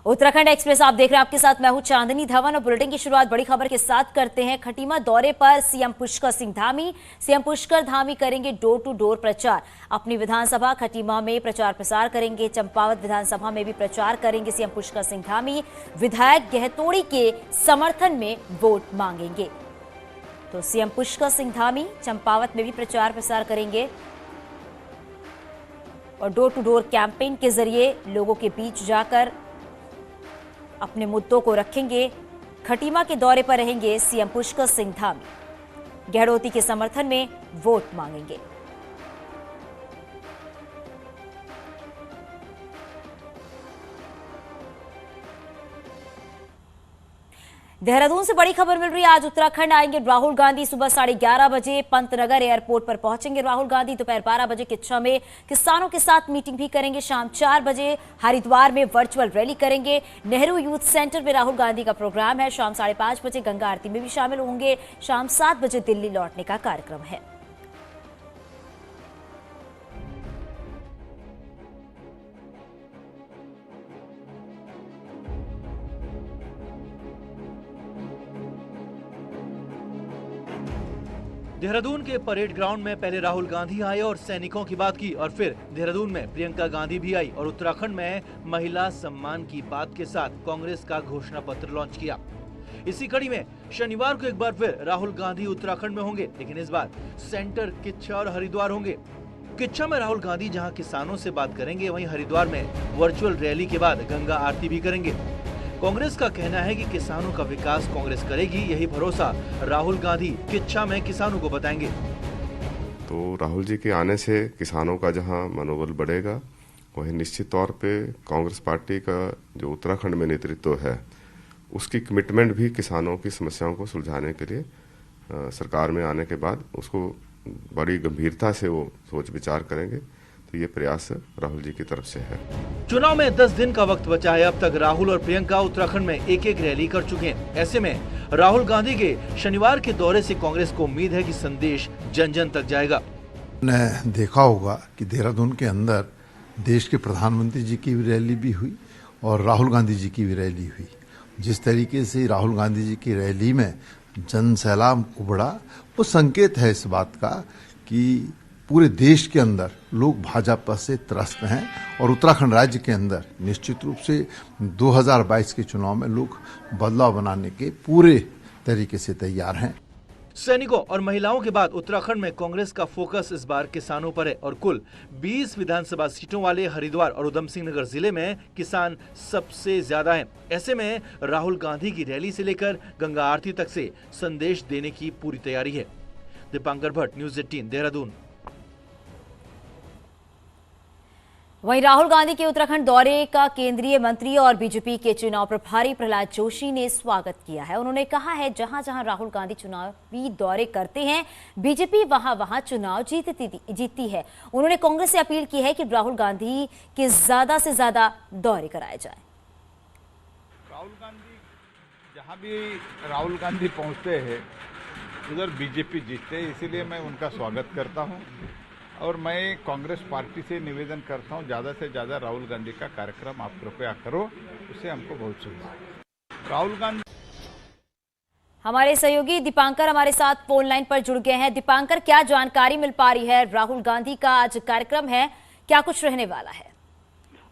Uttarakhand express आप देख रहे हैं, आपके साथ मैं हूं चांदनी धवन और बुलेटिन की शुरुआत बड़ी खबर के साथ करते हैं। खटीमा दौरे पर सीएम पुष्कर सिंह धामी। सीएम पुष्कर धामी करेंगे डोर टू डोर प्रचार। अपनी विधानसभा खटीमा में प्रचार प्रसार करेंगे। चंपावत विधानसभा में भी प्रचार करेंगे सीएम पुष्कर सिंह धामी। विधायक गहतोड़ी के समर्थन में वोट मांगेंगे। तो सीएम पुष्कर सिंह धामी चंपावत में भी प्रचार प्रसार करेंगे और डोर टू डोर कैंपेन के जरिए लोगों के बीच जाकर अपने मुद्दों को रखेंगे। खटीमा के दौरे पर रहेंगे सीएम पुष्कर सिंह धामी। गहलोती के समर्थन में वोट मांगेंगे। देहरादून से बड़ी खबर मिल रही है। आज उत्तराखंड आएंगे राहुल गांधी। सुबह 11:30 बजे पंतनगर एयरपोर्ट पर पहुंचेंगे राहुल गांधी। दोपहर 12 बजे किच्छा में किसानों के साथ मीटिंग भी करेंगे। शाम 4 बजे हरिद्वार में वर्चुअल रैली करेंगे। नेहरू यूथ सेंटर में राहुल गांधी का प्रोग्राम है। शाम 5:30 बजे गंगा आरती में भी शामिल होंगे। शाम 7 बजे दिल्ली लौटने का कार्यक्रम है। देहरादून के परेड ग्राउंड में पहले राहुल गांधी आए और सैनिकों की बात की, और फिर देहरादून में प्रियंका गांधी भी आई और उत्तराखंड में महिला सम्मान की बात के साथ कांग्रेस का घोषणा पत्र लॉन्च किया। इसी कड़ी में शनिवार को एक बार फिर राहुल गांधी उत्तराखंड में होंगे, लेकिन इस बार सेंटर किच्छा और हरिद्वार होंगे। किच्छा में राहुल गांधी जहां किसानों से बात करेंगे, वहीं हरिद्वार में वर्चुअल रैली के बाद गंगा आरती भी करेंगे। कांग्रेस का कहना है कि किसानों का विकास कांग्रेस करेगी, यही भरोसा राहुल गांधी किच्छा में किसानों को बताएंगे। तो राहुल जी के आने से किसानों का जहां मनोबल बढ़ेगा, वहीं निश्चित तौर पे कांग्रेस पार्टी का जो उत्तराखंड में नेतृत्व है, उसकी कमिटमेंट भी किसानों की समस्याओं को सुलझाने के लिए सरकार में आने के बाद उसको बड़ी गंभीरता से वो सोच विचार करेंगे। तो ये प्रयास राहुल जी की तरफ से है। चुनाव में 10 दिन का वक्त बचा है। अब तक राहुल और प्रियंका उत्तराखंड में एक रैली कर चुके हैं। ऐसे में राहुल गांधी के शनिवार के दौरे से कांग्रेस को उम्मीद है कि संदेश जन जन तक जाएगा। ने देखा होगा कि देहरादून के अंदर देश के प्रधानमंत्री जी की भी रैली भी हुई और राहुल गांधी जी की भी रैली हुई। जिस तरीके से राहुल गांधी जी की रैली में जन सैलाब उमड़ा, वो संकेत है इस बात का कि पूरे देश के अंदर लोग भाजपा से त्रस्त हैं और उत्तराखंड राज्य के अंदर निश्चित रूप से 2022 के चुनाव में लोग बदलाव बनाने के पूरे तरीके से तैयार हैं। सैनिकों और महिलाओं के बाद उत्तराखंड में कांग्रेस का फोकस इस बार किसानों पर है और कुल 20 विधानसभा सीटों वाले हरिद्वार और उधम सिंह नगर जिले में किसान सबसे ज्यादा हैं। ऐसे में राहुल गांधी की रैली से लेकर गंगा आरती तक से संदेश देने की पूरी तैयारी है। दीपांकर भट्ट, न्यूज़ 18, देहरादून। वहीं राहुल गांधी के उत्तराखंड दौरे का केंद्रीय मंत्री और बीजेपी के चुनाव प्रभारी प्रहलाद जोशी ने स्वागत किया है। उन्होंने कहा है, जहां जहां राहुल गांधी चुनावी दौरे करते हैं, बीजेपी वहां वहां चुनाव जीतती है। उन्होंने कांग्रेस से अपील की है कि राहुल गांधी के ज्यादा से ज्यादा दौरे कराए जाए। राहुल गांधी जहां भी राहुल गांधी पहुंचते हैं उधर बीजेपी जीतते है, इसीलिए मैं उनका स्वागत करता हूं और मैं कांग्रेस पार्टी से निवेदन करता हूं, ज़्यादा से ज़्यादा राहुल गांधी का कार्यक्रम आप कृपया करो, उससे हमको बहुत सुविधा है। राहुल गांधी। हमारे सहयोगी दीपांकर हमारे साथ फोन लाइन पर जुड़ गए हैं। दीपांकर, क्या जानकारी मिल पा रही है? राहुल गांधी का आज कार्यक्रम है, क्या कुछ रहने वाला है?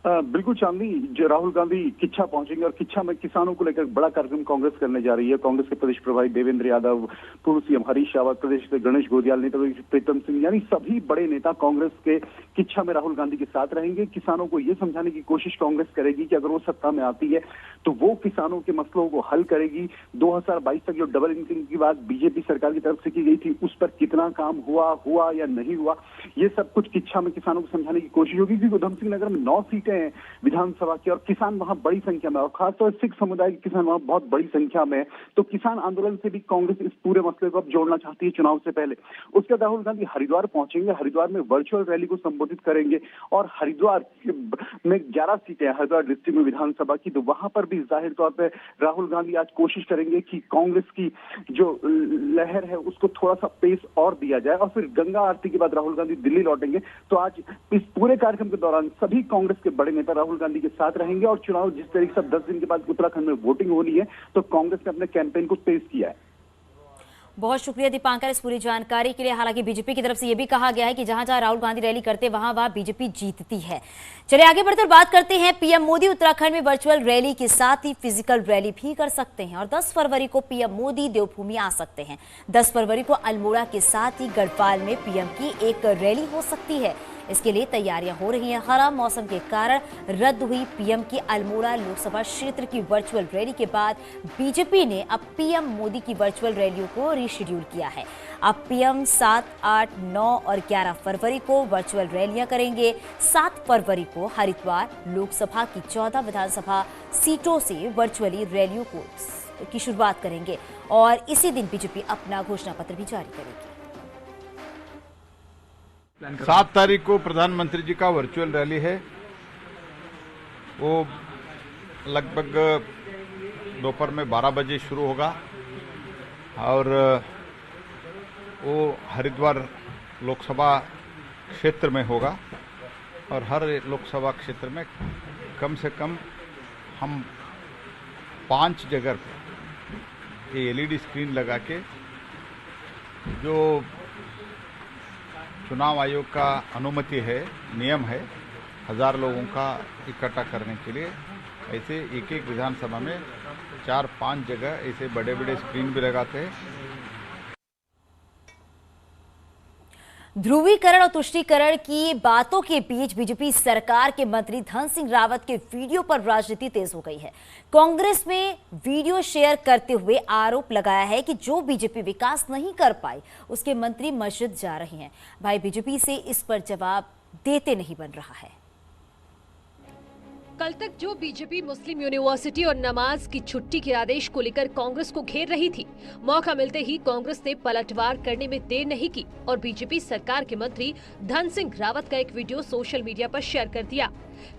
बिल्कुल चांदनी, जो राहुल गांधी किच्छा पहुंचेंगे और किच्छा में किसानों को लेकर बड़ा कार्यक्रम कांग्रेस करने जा रही है। कांग्रेस के प्रदेश प्रभारी देवेंद्र यादव, पूर्व सीएम हरीश रावत, प्रदेश से गणेश गोदियाल, नेता प्रीतम सिंह, यानी सभी बड़े नेता कांग्रेस के किच्छा में राहुल गांधी के साथ रहेंगे। किसानों को ये समझाने की कोशिश कांग्रेस करेगी कि अगर वो सत्ता में आती है तो वो किसानों के मसलों को हल करेगी। 2022 तक जो डबल इंजन की बात बीजेपी सरकार की तरफ से की गई थी, उस पर कितना काम हुआ या नहीं हुआ, ये सब कुछ किच्छा में किसानों को समझाने की कोशिश होगी। क्योंकि उधम सिंह नगर में 9 सीटें हैं विधानसभा की और किसान वहां बड़ी संख्या में, और खासतौर से सिख समुदाय के किसान वहां बहुत बड़ी संख्या में। तो किसान आंदोलन से भी कांग्रेस इस पूरे मसले को अब जोड़ना चाहती है चुनाव से पहले। उसके बाद राहुल गांधी हरिद्वार पहुंचेंगे, हरिद्वार में वर्चुअल रैली को संबोधित करेंगे और हरिद्वार में 11 सीटें हैं हरिद्वार डिस्ट्रिक्ट में विधानसभा की, तो वहां पर भी जाहिर तौर पर राहुल गांधी आज कोशिश करेंगे कि कांग्रेस की जो लहर है उसको थोड़ा सा पेस और दिया जाए। और फिर गंगा आरती के बाद राहुल गांधी दिल्ली लौटेंगे। तो आज इस पूरे कार्यक्रम के दौरान सभी कांग्रेस के बड़े नेता राहुल गांधी के साथ रहेंगे और चुनाव जिस तरीके से 10 दिन के बाद उत्तराखंड में वोटिंग होनी है तो कांग्रेस ने अपने कैंपेन को तेज किया है। बहुत शुक्रिया दीपांकर इस पूरी जानकारी के लिए। हालांकि बीजेपी की तरफ से यह भी कहा गया है कि जहां जहां राहुल गांधी रैली करते वहां वहां बीजेपी जीतती है। चलिए आगे बढ़कर बात करते हैं। पीएम मोदी उत्तराखंड में वर्चुअल रैली के साथ ही फिजिकल रैली भी कर सकते हैं और 10 फरवरी को पीएम मोदी देवभूमि आ सकते हैं। 10 फरवरी को अल्मोड़ा के साथ ही गढ़वाल में पीएम की एक रैली हो सकती है। इसके लिए तैयारियां हो रही हैं। खराब मौसम के कारण रद्द हुई पीएम की अल्मोड़ा लोकसभा क्षेत्र की वर्चुअल रैली के बाद बीजेपी ने अब पीएम मोदी की वर्चुअल रैलियों को रीशेड्यूल किया है। अब पीएम 7, 8, 9 और 11 फरवरी को वर्चुअल रैलियां करेंगे। 7 फरवरी को हरिद्वार लोकसभा की 14 विधानसभा सीटों से वर्चुअली रैलियों की शुरुआत करेंगे और इसी दिन बीजेपी अपना घोषणा पत्र भी जारी करेगी। 7 तारीख को प्रधानमंत्री जी का वर्चुअल रैली है। वो लगभग दोपहर में 12 बजे शुरू होगा और वो हरिद्वार लोकसभा क्षेत्र में होगा और हर लोकसभा क्षेत्र में कम से कम हम 5 जगह पर एलईडी स्क्रीन लगा के जो चुनाव आयोग का अनुमति है, नियम है 1000 लोगों का इकट्ठा करने के लिए, ऐसे एक एक विधानसभा में 4-5 जगह ऐसे बड़े बड़े स्क्रीन भी लगाते हैं। ध्रुवीकरण और तुष्टीकरण की बातों के बीच बीजेपी सरकार के मंत्री धन सिंह रावत के वीडियो पर राजनीति तेज हो गई है। कांग्रेस में वीडियो शेयर करते हुए आरोप लगाया है कि जो बीजेपी विकास नहीं कर पाई उसके मंत्री मस्जिद जा रहे हैं। भाई बीजेपी से इस पर जवाब देते नहीं बन रहा है। कल तक जो बीजेपी मुस्लिम यूनिवर्सिटी और नमाज की छुट्टी के आदेश को लेकर कांग्रेस को घेर रही थी, मौका मिलते ही कांग्रेस ने पलटवार करने में देर नहीं की और बीजेपी सरकार के मंत्री धन सिंह रावत का एक वीडियो सोशल मीडिया पर शेयर कर दिया।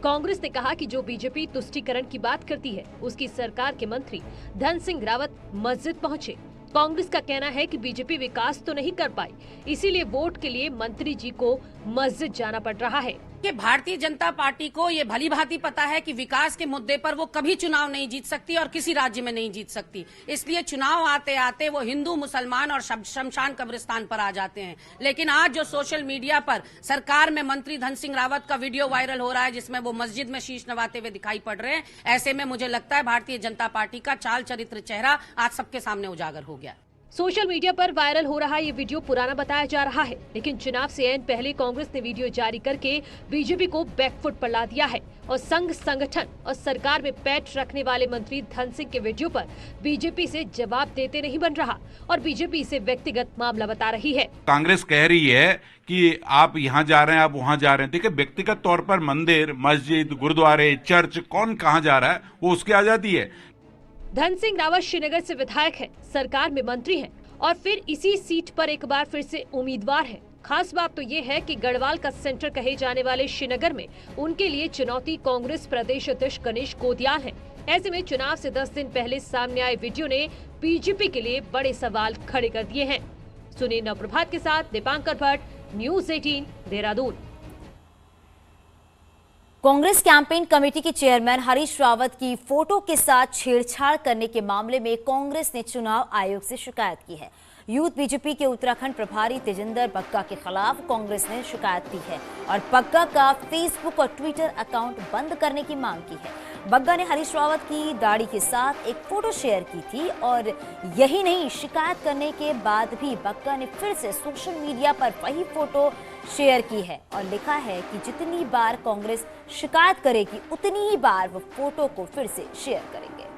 कांग्रेस ने कहा कि जो बीजेपी तुष्टीकरण की बात करती है उसकी सरकार के मंत्री धन सिंह रावत मस्जिद पहुंचे। कांग्रेस का कहना है कि बीजेपी विकास तो नहीं कर पाई, इसीलिए वोट के लिए मंत्री जी को मस्जिद जाना पड़ रहा है। कि भारतीय जनता पार्टी को ये भली भांति पता है कि विकास के मुद्दे पर वो कभी चुनाव नहीं जीत सकती और किसी राज्य में नहीं जीत सकती, इसलिए चुनाव आते आते वो हिंदू मुसलमान और शमशान कब्रिस्तान पर आ जाते हैं। लेकिन आज जो सोशल मीडिया पर सरकार में मंत्री धन सिंह रावत का वीडियो वायरल हो रहा है जिसमें वो मस्जिद में शीश नवाते हुए दिखाई पड़ रहे हैं, ऐसे में मुझे लगता है भारतीय जनता पार्टी का चाल चरित्र चेहरा आज सबके सामने उजागर हो गया। सोशल मीडिया पर वायरल हो रहा ये वीडियो पुराना बताया जा रहा है, लेकिन चुनाव से ऐन पहले कांग्रेस ने वीडियो जारी करके बीजेपी को बैकफुट पर ला दिया है और संघ संगठन और सरकार में पैठ रखने वाले मंत्री धन सिंह के वीडियो पर बीजेपी से जवाब देते नहीं बन रहा और बीजेपी इसे व्यक्तिगत मामला बता रही है। कांग्रेस कह रही है कि आप यहाँ जा रहे हैं, आप वहाँ जा रहे हैं। देखिए, व्यक्तिगत तौर पर मंदिर, मस्जिद, गुरुद्वारे, चर्च कौन कहाँ जा रहा है वो उसकी आजादी है। धन सिंह रावत श्रीनगर से विधायक है, सरकार में मंत्री हैं और फिर इसी सीट पर एक बार फिर से उम्मीदवार हैं। खास बात तो ये है कि गढ़वाल का सेंटर कहे जाने वाले श्रीनगर में उनके लिए चुनौती कांग्रेस प्रदेश अध्यक्ष गणेश गोदियाल है। ऐसे में चुनाव से 10 दिन पहले सामने आए वीडियो ने बीजेपी के लिए बड़े सवाल खड़े कर दिए हैं। सुनिए नवप्रभात के साथ Dipankar Bhatt, news 18 Dehradun. Congress campaign committee के चेयरमैन हरीश रावत की फोटो के साथ छेड़छाड़ करने के मामले में कांग्रेस ने चुनाव आयोग से शिकायत की है। यूथ बीजेपी के उत्तराखंड प्रभारी तेजिंदर बग्गा के खिलाफ कांग्रेस ने शिकायत की है और बग्गा का फेसबुक और ट्विटर अकाउंट बंद करने की मांग की है। बग्गा ने हरीश रावत की दाढ़ी के साथ एक फोटो शेयर की थी और यही नहीं, शिकायत करने के बाद भी बग्गा ने फिर से सोशल मीडिया पर वही फोटो शेयर की है और लिखा है कि जितनी बार कांग्रेस शिकायत करेगी उतनी ही बार वो फोटो को फिर से शेयर करेंगे।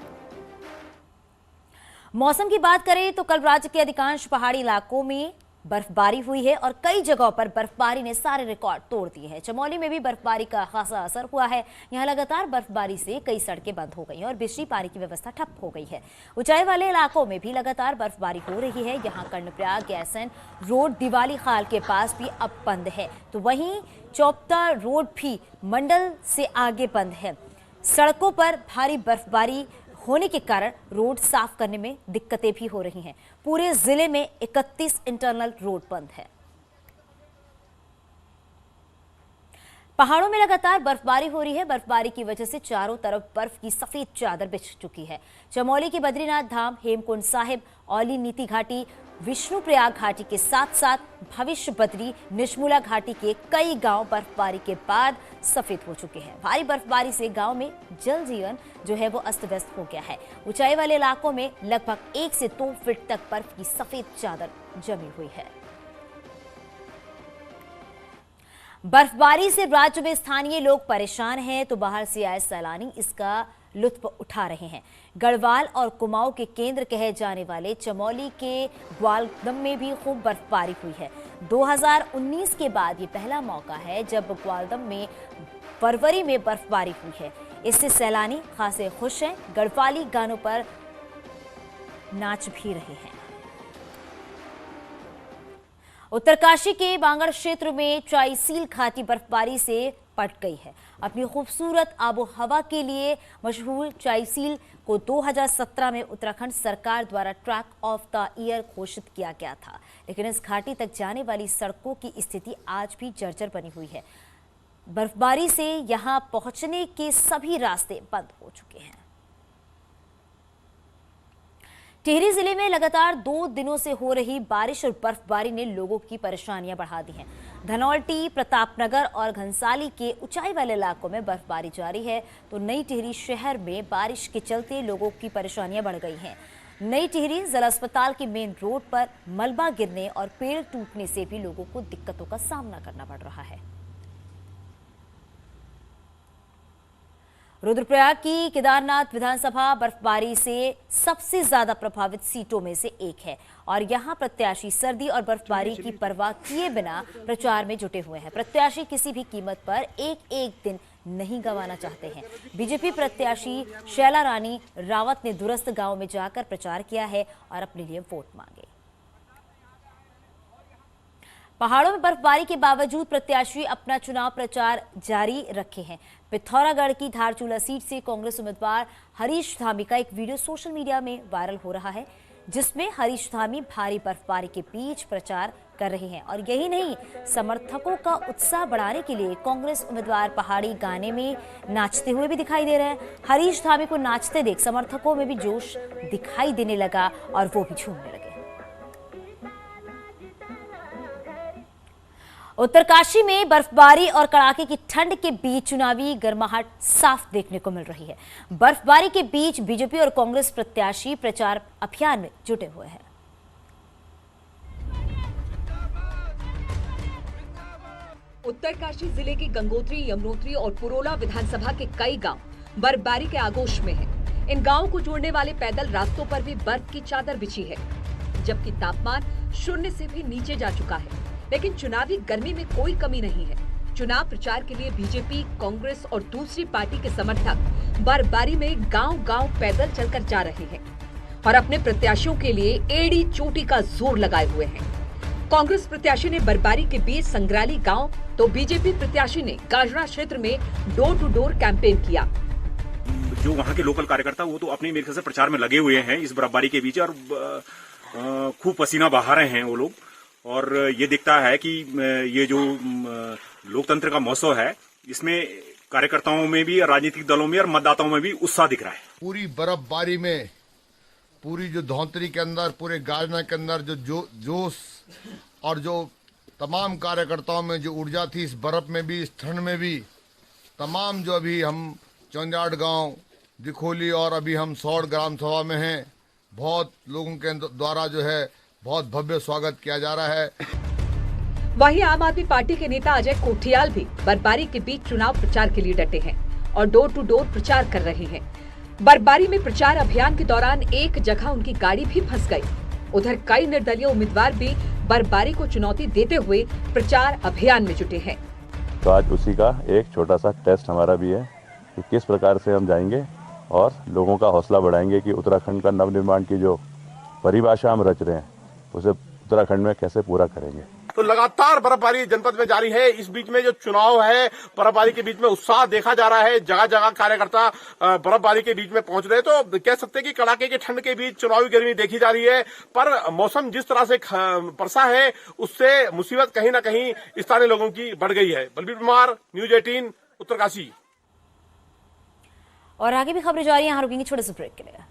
मौसम की बात करें तो कल राज्य के अधिकांश पहाड़ी इलाकों में बर्फबारी हुई है और कई जगहों पर बर्फबारी ने सारे रिकॉर्ड तोड़ दिए हैं। चमोली में भी बर्फबारी का खासा असर हुआ है। यहां लगातार बर्फबारी से कई सड़कें बंद हो गई हैं और बिजली पानी की व्यवस्था ठप हो गई है। ऊंचाई वाले इलाकों में भी लगातार बर्फबारी हो रही है। यहां कर्णप्रयाग गैसन रोड दिवाली खाल के पास भी अब बंद है, तो वहीं चौपता रोड भी मंडल से आगे बंद है। सड़कों पर भारी बर्फबारी होने के कारण रोड साफ करने में दिक्कतें भी हो रही हैं। पूरे जिले में 31 इंटरनल रोड बंद है। पहाड़ों में लगातार बर्फबारी हो रही है। बर्फबारी की वजह से चारों तरफ बर्फ की सफेद चादर बिछ चुकी है। चमोली की बद्रीनाथ धाम, हेमकुंड साहिब, औली नीति घाटी, विष्णुप्रयाग घाटी के साथ साथ भविष्य बद्री, निजमुला घाटी के कई गांव बर्फबारी के बाद सफेद हो चुके हैं। भारी बर्फबारी से गांव में जल जीवन जो है वो अस्त व्यस्त हो गया है। ऊंचाई वाले इलाकों में लगभग 1 से 2 फीट तक बर्फ की सफेद चादर जमी हुई है। बर्फबारी से राज्य में स्थानीय लोग परेशान हैं तो बाहर से आए सैलानी इसका लुत्फ उठा रहे हैं। गढ़वाल और कुमाऊं के केंद्र कहे जाने वाले चमोली के ग्वालदम में भी खूब बर्फबारी हुई है। 2019 के बाद ये पहला मौका है जब ग्वालदम में फरवरी में बर्फबारी हुई है। इससे सैलानी खासे खुश हैं। गढ़वाली गानों पर नाच भी रहे हैं। उत्तरकाशी के बांगड़ क्षेत्र में चाईसील घाटी बर्फबारी से पट गई है। अपनी खूबसूरत आबो हवा के लिए मशहूर चाईसील को 2017 में उत्तराखंड सरकार द्वारा ट्रैक ऑफ द ईयर घोषित किया गया था, लेकिन इस घाटी तक जाने वाली सड़कों की स्थिति आज भी जर्जर बनी हुई है। बर्फबारी से यहां पहुंचने के सभी रास्ते बंद हो चुके हैं। टिहरी जिले में लगातार 2 दिनों से हो रही बारिश और बर्फबारी ने लोगों की परेशानियां बढ़ा दी हैं। धनौल्टी, प्रतापनगर और घनसाली के ऊंचाई वाले इलाकों में बर्फबारी जारी है तो नई टिहरी शहर में बारिश के चलते लोगों की परेशानियां बढ़ गई हैं। नई टिहरी जिला अस्पताल के मेन रोड पर मलबा गिरने और पेड़ टूटने से भी लोगों को दिक्कतों का सामना करना पड़ रहा है। रुद्रप्रयाग की केदारनाथ विधानसभा बर्फबारी से सबसे ज्यादा प्रभावित सीटों में से एक है और यहां प्रत्याशी सर्दी और बर्फबारी की परवाह किए बिना प्रचार में जुटे हुए हैं। प्रत्याशी किसी भी कीमत पर एक दिन नहीं गंवाना चाहते हैं। बीजेपी प्रत्याशी शैला रानी रावत ने दूरस्थ गांव में जाकर प्रचार किया है और अपने लिए वोट मांगे। पहाड़ों में बर्फबारी के बावजूद प्रत्याशी अपना चुनाव प्रचार जारी रखे हैं। पिथौरागढ़ की धारचूला सीट से कांग्रेस उम्मीदवार हरीश धामी का एक वीडियो सोशल मीडिया में वायरल हो रहा है, जिसमें हरीश धामी भारी बर्फबारी के बीच प्रचार कर रहे हैं। और यही नहीं, समर्थकों का उत्साह बढ़ाने के लिए कांग्रेस उम्मीदवार पहाड़ी गाने में नाचते हुए भी दिखाई दे रहे हैं। हरीश धामी को नाचते देख समर्थकों में भी जोश दिखाई देने लगा और वो भी झूमने लगे। उत्तरकाशी में बर्फबारी और कड़ाके की ठंड के बीच चुनावी गर्माहट साफ देखने को मिल रही है। बर्फबारी के बीच बीजेपी और कांग्रेस प्रत्याशी प्रचार अभियान में जुटे हुए हैं। उत्तरकाशी जिले के गंगोत्री, यमुनोत्री और पुरोला विधानसभा के कई गांव बर्फबारी के आगोश में हैं। इन गांवों को जोड़ने वाले पैदल रास्तों पर भी बर्फ की चादर बिछी है, जबकि तापमान 0 से भी नीचे जा चुका है। लेकिन चुनावी गर्मी में कोई कमी नहीं है। चुनाव प्रचार के लिए बीजेपी, कांग्रेस और दूसरी पार्टी के समर्थक बर्फबारी में गांव-गांव पैदल चलकर जा रहे हैं और अपने प्रत्याशियों के लिए एड़ी चोटी का जोर लगाए हुए हैं। कांग्रेस प्रत्याशी ने बर्फबारी के बीच संग्राली गांव तो बीजेपी प्रत्याशी ने गाजरा क्षेत्र में डोर टू डोर कैंपेन किया। जो वहाँ के लोकल कार्यकर्ता वो तो अपने मेरे ख्याल से प्रचार में लगे हुए हैं इस बर्फबारी के बीच और खूब पसीना बहा रहे हैं वो लोग। और ये दिखता है कि ये जो लोकतंत्र का महोत्सव है इसमें कार्यकर्ताओं में भी, राजनीतिक दलों में और मतदाताओं में भी उत्साह दिख रहा है। पूरी बर्फबारी में, पूरी जो धौंतरी के अंदर, पूरे गाजना के अंदर जो जोश और जो तमाम कार्यकर्ताओं में जो ऊर्जा थी, इस बर्फ में भी, इस ठंड में भी, तमाम जो अभी हम चौंजाड़ गांव, दिखोली और अभी हम सौड़ ग्राम सभा में हैं, बहुत लोगों के द्वारा जो है बहुत भव्य स्वागत किया जा रहा है। वहीं आम आदमी पार्टी के नेता अजय कोठियाल भी बर्फबारी के बीच चुनाव प्रचार के लिए डटे हैं और डोर टू डोर प्रचार कर रहे हैं। बर्फबारी में प्रचार अभियान के दौरान एक जगह उनकी गाड़ी भी फंस गई। उधर कई निर्दलीय उम्मीदवार भी बर्फबारी को चुनौती देते हुए प्रचार अभियान में जुटे हैं। तो आज उसी का एक छोटा सा टेस्ट हमारा भी है कि किस प्रकार से हम जाएंगे और लोगों का हौसला बढ़ाएंगे कि उत्तराखंड का नवनिर्माण की जो परिभाषा हम रच रहे हैं उसे उत्तराखंड में कैसे पूरा करेंगे। तो लगातार बर्फबारी जनपद में जारी है। इस बीच में जो चुनाव है, बर्फबारी के बीच में उत्साह देखा जा रहा है। जगह जगह कार्यकर्ता बर्फबारी के बीच में पहुंच रहे, तो कह सकते हैं कि कड़ाके की ठंड के बीच चुनावी गर्मी देखी जा रही है। पर मौसम जिस तरह से परसा है, उससे मुसीबत कहीं ना कहीं स्थानीय लोगों की बढ़ गई है। बलबीर कुमार, न्यूज 18, उत्तरकाशी। और आगे भी खबरें जारी हैं, यहाँ रुकेंगे छोटे से ब्रेक के लिए।